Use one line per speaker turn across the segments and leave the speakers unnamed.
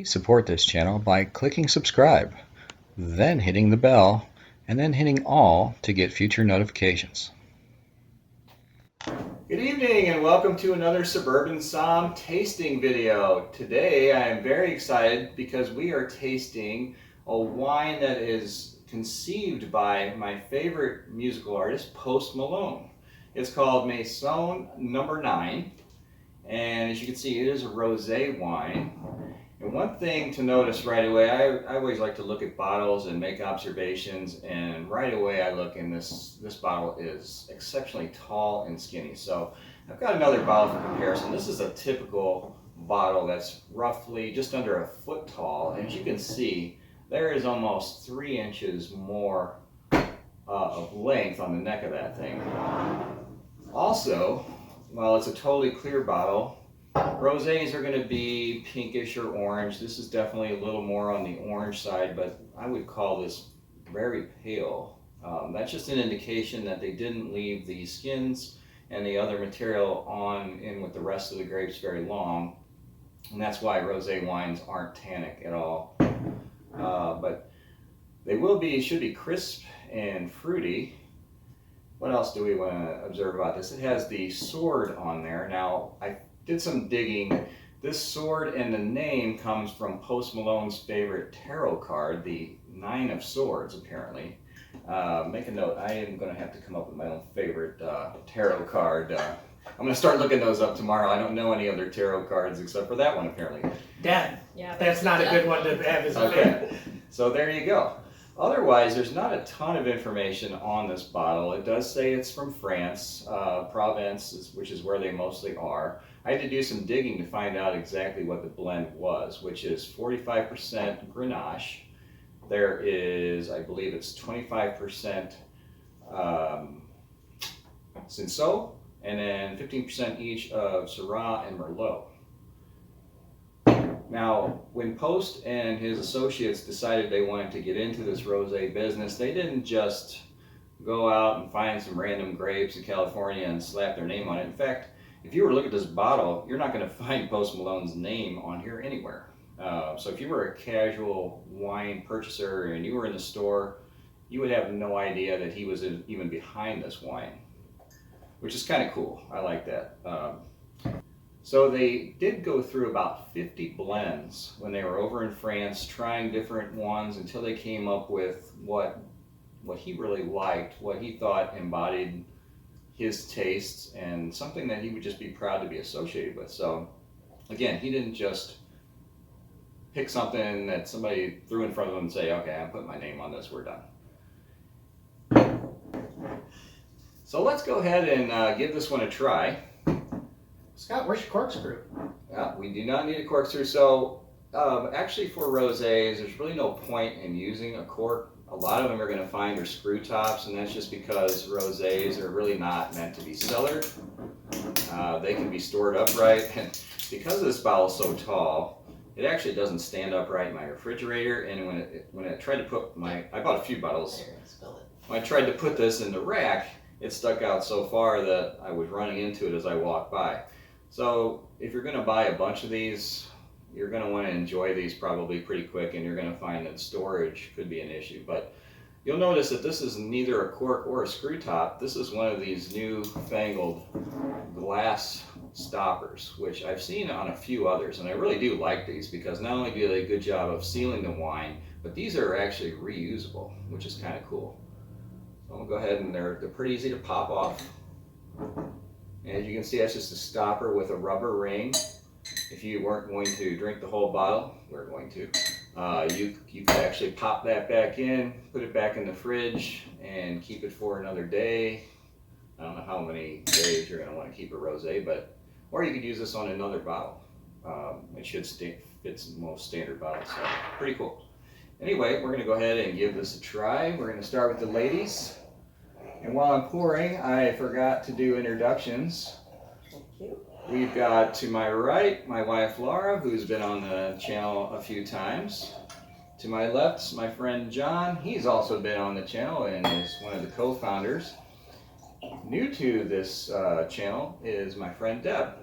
Please support this channel by clicking subscribe, then hitting the bell, and then hitting all to get future notifications.
Good evening and welcome to another Suburban Somm tasting video. Today I am very excited because we are tasting a wine that is conceived by my favorite musical artist, Post Malone. It's called Maison No. 9, and as you can see, it is a rosé wine. And one thing to notice right away, I always like to look at bottles and make observations, and right away I look, and this bottle is exceptionally tall and skinny. So I've got another bottle for comparison. This is a typical bottle that's roughly just under a foot tall, and as you can see, there is almost 3 inches more of length on the neck of that thing. Also, while it's a totally clear bottle, rosés are going to be pinkish or orange. This is definitely a little more on the orange side, but I would call this very pale. That's just an indication that they didn't leave the skins and the other material in with the rest of the grapes very long, and that's why rosé wines aren't tannic at all. But they should be crisp and fruity. What else do we want to observe about this? It has the sword on there. Now, I did some digging. This sword and the name comes from Post Malone's favorite tarot card, the 9 of Swords, apparently. Make a note, I am going to have to come up with my own favorite tarot card. I'm going to start looking those up tomorrow. I don't know any other tarot cards except for that one, apparently.
Death.
Yeah,
That's not a good one to have as a
Okay, so there you go. Otherwise, there's not a ton of information on this bottle. It does say it's from France, Provence, which is where they mostly are. I had to do some digging to find out exactly what the blend was, which is 45% Grenache. There is, I believe it's 25% Cinsault, and then 15% each of Syrah and Merlot. Now, when Post and his associates decided they wanted to get into this rosé business, they didn't just go out and find some random grapes in California and slap their name on it. In fact, if you were to look at this bottle, you're not going to find Post Malone's name on here anywhere. So if you were a casual wine purchaser and you were in the store, you would have no idea that he was even behind this wine, which is kind of cool. I like that. So they did go through about 50 blends when they were over in France, trying different ones until they came up with what he really liked, what he thought embodied his tastes, and something that he would just be proud to be associated with. So again, he didn't just pick something that somebody threw in front of him and say, okay, I'm putting my name on this, we're done. So let's go ahead and give this one a try.
Scott, where's your corkscrew?
We do not need a corkscrew. So actually for rosés, there's really no point in using a cork. A lot of them are going to find are screw tops, and that's just because rosés are really not meant to be cellared. They can be stored upright, and because this bottle is so tall, it actually doesn't stand upright in my refrigerator. And when I tried to put I bought a few bottles. When I tried to put this in the rack, it stuck out so far that I was running into it as I walked by. So if you're going to buy a bunch of these, you're going to want to enjoy these probably pretty quick, and you're going to find that storage could be an issue. But you'll notice that this is neither a cork or a screw top. This is one of these new fangled glass stoppers, which I've seen on a few others, and I really do like these because not only do they do a good job of sealing the wine, but these are actually reusable, which is kind of cool. So I'm going to go ahead, and they're pretty easy to pop off. And as you can see, that's just a stopper with a rubber ring. If you weren't going to drink the whole bottle, we're going to. You could actually pop that back in, put it back in the fridge, and keep it for another day. I don't know how many days you're going to want to keep a rosé, or you could use this on another bottle. It should fit most standard bottles, so pretty cool. Anyway, we're going to go ahead and give this a try. We're going to start with the ladies. And while I'm pouring, I forgot to do introductions.
Thank you.
We've got to my right, my wife Laura, who's been on the channel a few times. To my left, my friend John. He's also been on the channel and is one of the co-founders. New to this channel is my friend Deb.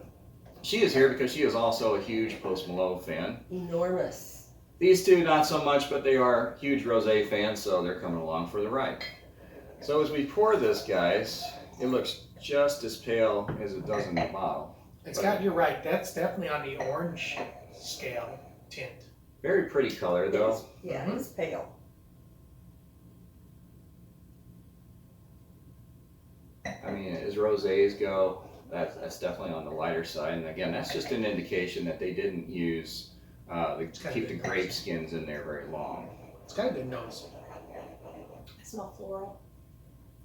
She is here because she is also a huge Post Malone fan.
Enormous.
These two, not so much, but they are huge rosé fans, so they're coming along for the ride. So as we pour this, guys, it looks just as pale as it does in the bottle.
You're right, that's definitely on the orange scale tint.
Very pretty color, though.
Yeah, it's pale.
I mean, as rosés go, that's definitely on the lighter side. And again, that's just an indication that they didn't use keep the grape skins in there very long.
It's got a good nose.
I smell floral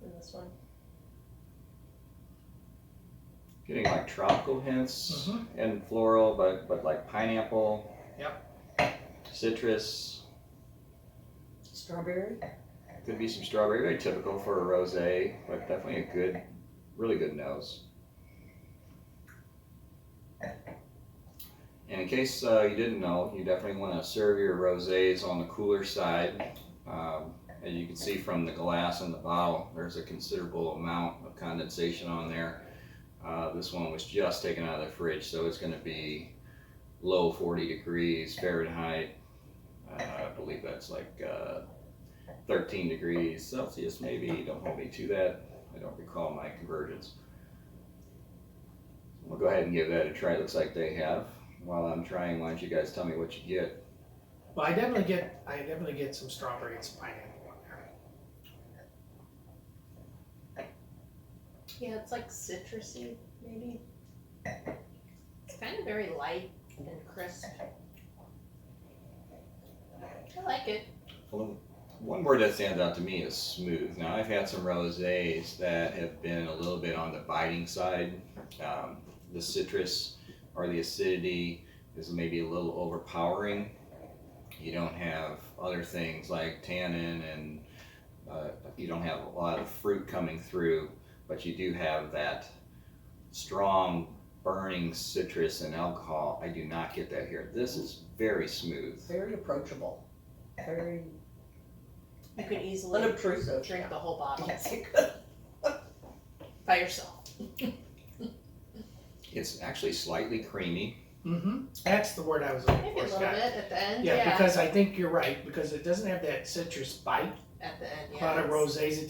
in this one.
Getting like tropical hints and floral, but like pineapple.
Yep.
Citrus.
Strawberry.
Could be some strawberry. Very typical for a rosé, but definitely a good, really good nose. And in case you didn't know, you definitely want to serve your rosés on the cooler side. As you can see from the glass in the bottle, there's a considerable amount of condensation on there. This one was just taken out of the fridge, so it's going to be low 40 degrees Fahrenheit. I believe that's like 13 degrees Celsius maybe. Don't hold me to that. I don't recall my conversions. We'll go ahead and give that a try. It looks like they have. While I'm trying, why don't you guys tell me what you get?
Well, I definitely get some strawberry and some pineapple on there.
Yeah, it's like citrusy, maybe. It's kind of very light and crisp. I like it.
Well, one word that stands out to me is smooth. Now, I've had some rosés that have been a little bit on the biting side. The citrus or the acidity is maybe a little overpowering. You don't have other things like tannin and you don't have a lot of fruit coming through, but you do have that strong burning citrus and alcohol. I do not get that here. This is very smooth.
Very approachable. Very
You could easily
unobtrusive.
drink the whole bottle
Yes, you could.
by yourself.
It's actually slightly creamy.
That's the word I was looking
Maybe a
for,
little
Scott.
bit at the end.
Yeah, because I think you're right, because it doesn't have that citrus bite.
At the end,
A
yeah.
lot of rosés,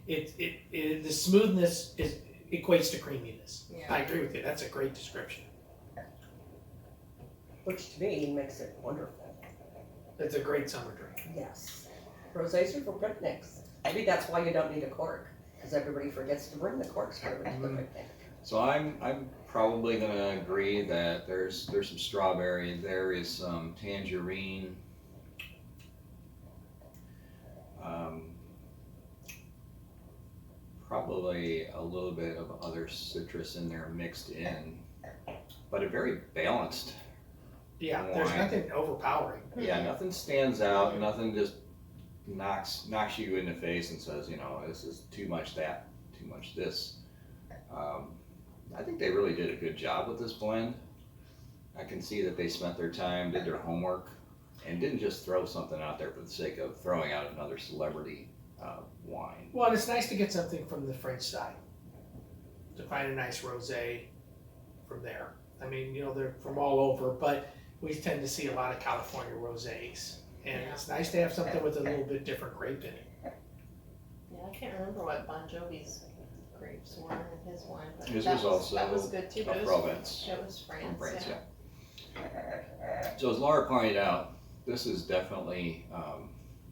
the smoothness equates to creaminess.
Yeah.
I agree with you. That's a great description.
Which to me makes it wonderful.
It's a great summer drink.
Yes. Rosés are for picnics. Maybe that's why you don't need a cork, because everybody forgets to bring the corkscrew into the picnic.
So I'm probably gonna agree that there's some strawberry, there is some tangerine, probably a little bit of other citrus in there mixed in, but a very balanced.
Yeah, there's
Wine.
nothing overpowering.
Yeah, nothing stands out, nothing just knocks you in the face and says, this is too much that, too much this. I think they really did a good job with this blend. I can see that they spent their time, did their homework, and didn't just throw something out there for the sake of throwing out another celebrity wine.
Well, and it's nice to get something from the French side. To find a nice rosé from there. I mean, they're from all over, but we tend to see a lot of California rosés. And it's nice to have something with a little bit different grape in it.
Yeah, I can't remember what Bon Jovi's grapes were in his wine, but
His
that
was also
that was good too. But
a
it was,
Provence.
it was France.
From France,
yeah.
yeah. So as Laura pointed out, this is definitely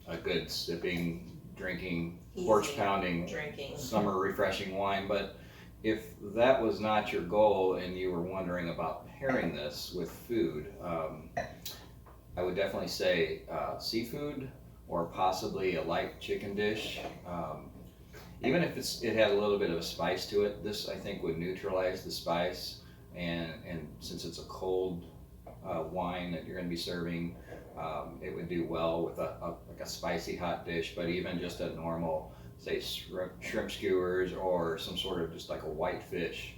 a good sipping, drinking, porch
Easy
pounding,
drinking.
summer refreshing wine. But if that was not your goal and you were wondering about pairing this with food, I would definitely say seafood or possibly a light chicken dish. Even if it had a little bit of a spice to it, this I think would neutralize the spice. And since it's a cold wine that you're going to be serving, it would do well with like a spicy hot dish. But even just a normal, say, shrimp skewers or some sort of just like a white fish,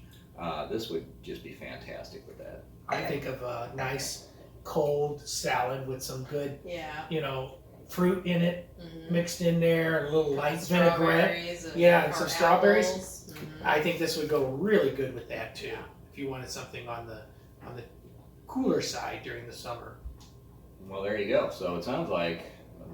this would just be fantastic with that.
I think of a nice cold salad with some good,
Yeah.
fruit in it
Mm-hmm.
mixed in there, a little light vinaigrette.
And
Yeah, and some strawberries.
apples. Mhm.
I think this would go really good with that too. If you wanted something on on the cooler side during the summer.
Well, there you go. So it sounds like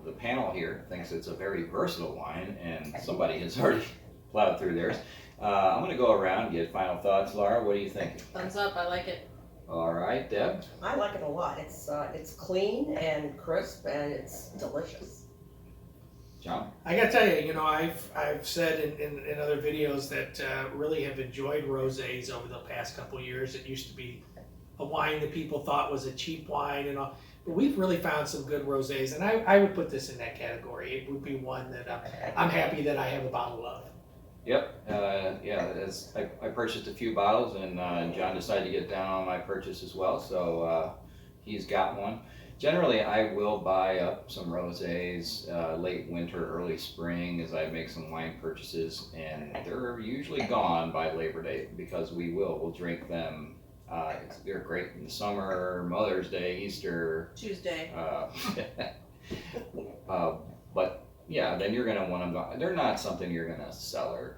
the panel here thinks it's a very versatile wine, and somebody has already plowed through theirs. I'm going to go around and get final thoughts. Laura, what do you think?
Thumbs up, I like it.
All right, Deb?
I like it a lot. It's clean and crisp and it's delicious.
John?
I gotta tell you, I've said in other videos that really have enjoyed rosés over the past couple of years. It used to be a wine that people thought was a cheap wine and all, but we've really found some good rosés, and I would put this in that category. It would be one that I'm happy that I have a bottle of.
Yep. I purchased a few bottles, and John decided to get down on my purchase as well, so he's got one. Generally, I will buy up some rosés late winter, early spring as I make some wine purchases, and they're usually gone by Labor Day because we'll drink them. They're great in the summer, Mother's Day, Easter.
Tuesday.
But yeah, then you're gonna want them. They're not something you're gonna cellar.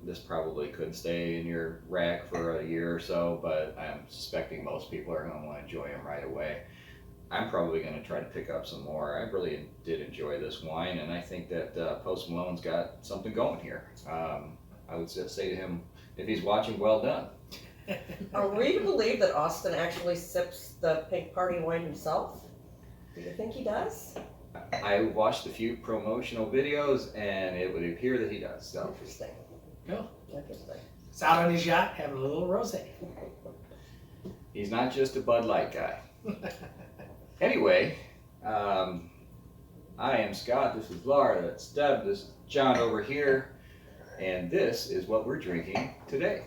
This probably could stay in your rack for a year or so, but I'm suspecting most people are gonna want to enjoy them right away. I'm probably going to try to pick up some more. I really did enjoy this wine, and I think that Post Malone's got something going here. I would just say to him, if he's watching, well done.
Are we to believe that Austin actually sips the pink party wine himself? Do you think he does?
I watched a few promotional videos, and it would appear that he does. So.
Interesting.
Cool.
Interesting.
It's out on his yacht having a little rosé.
He's not just a Bud Light guy. Anyway, I am Scott, this is Laura, that's Deb, this is John over here, and this is what we're drinking today.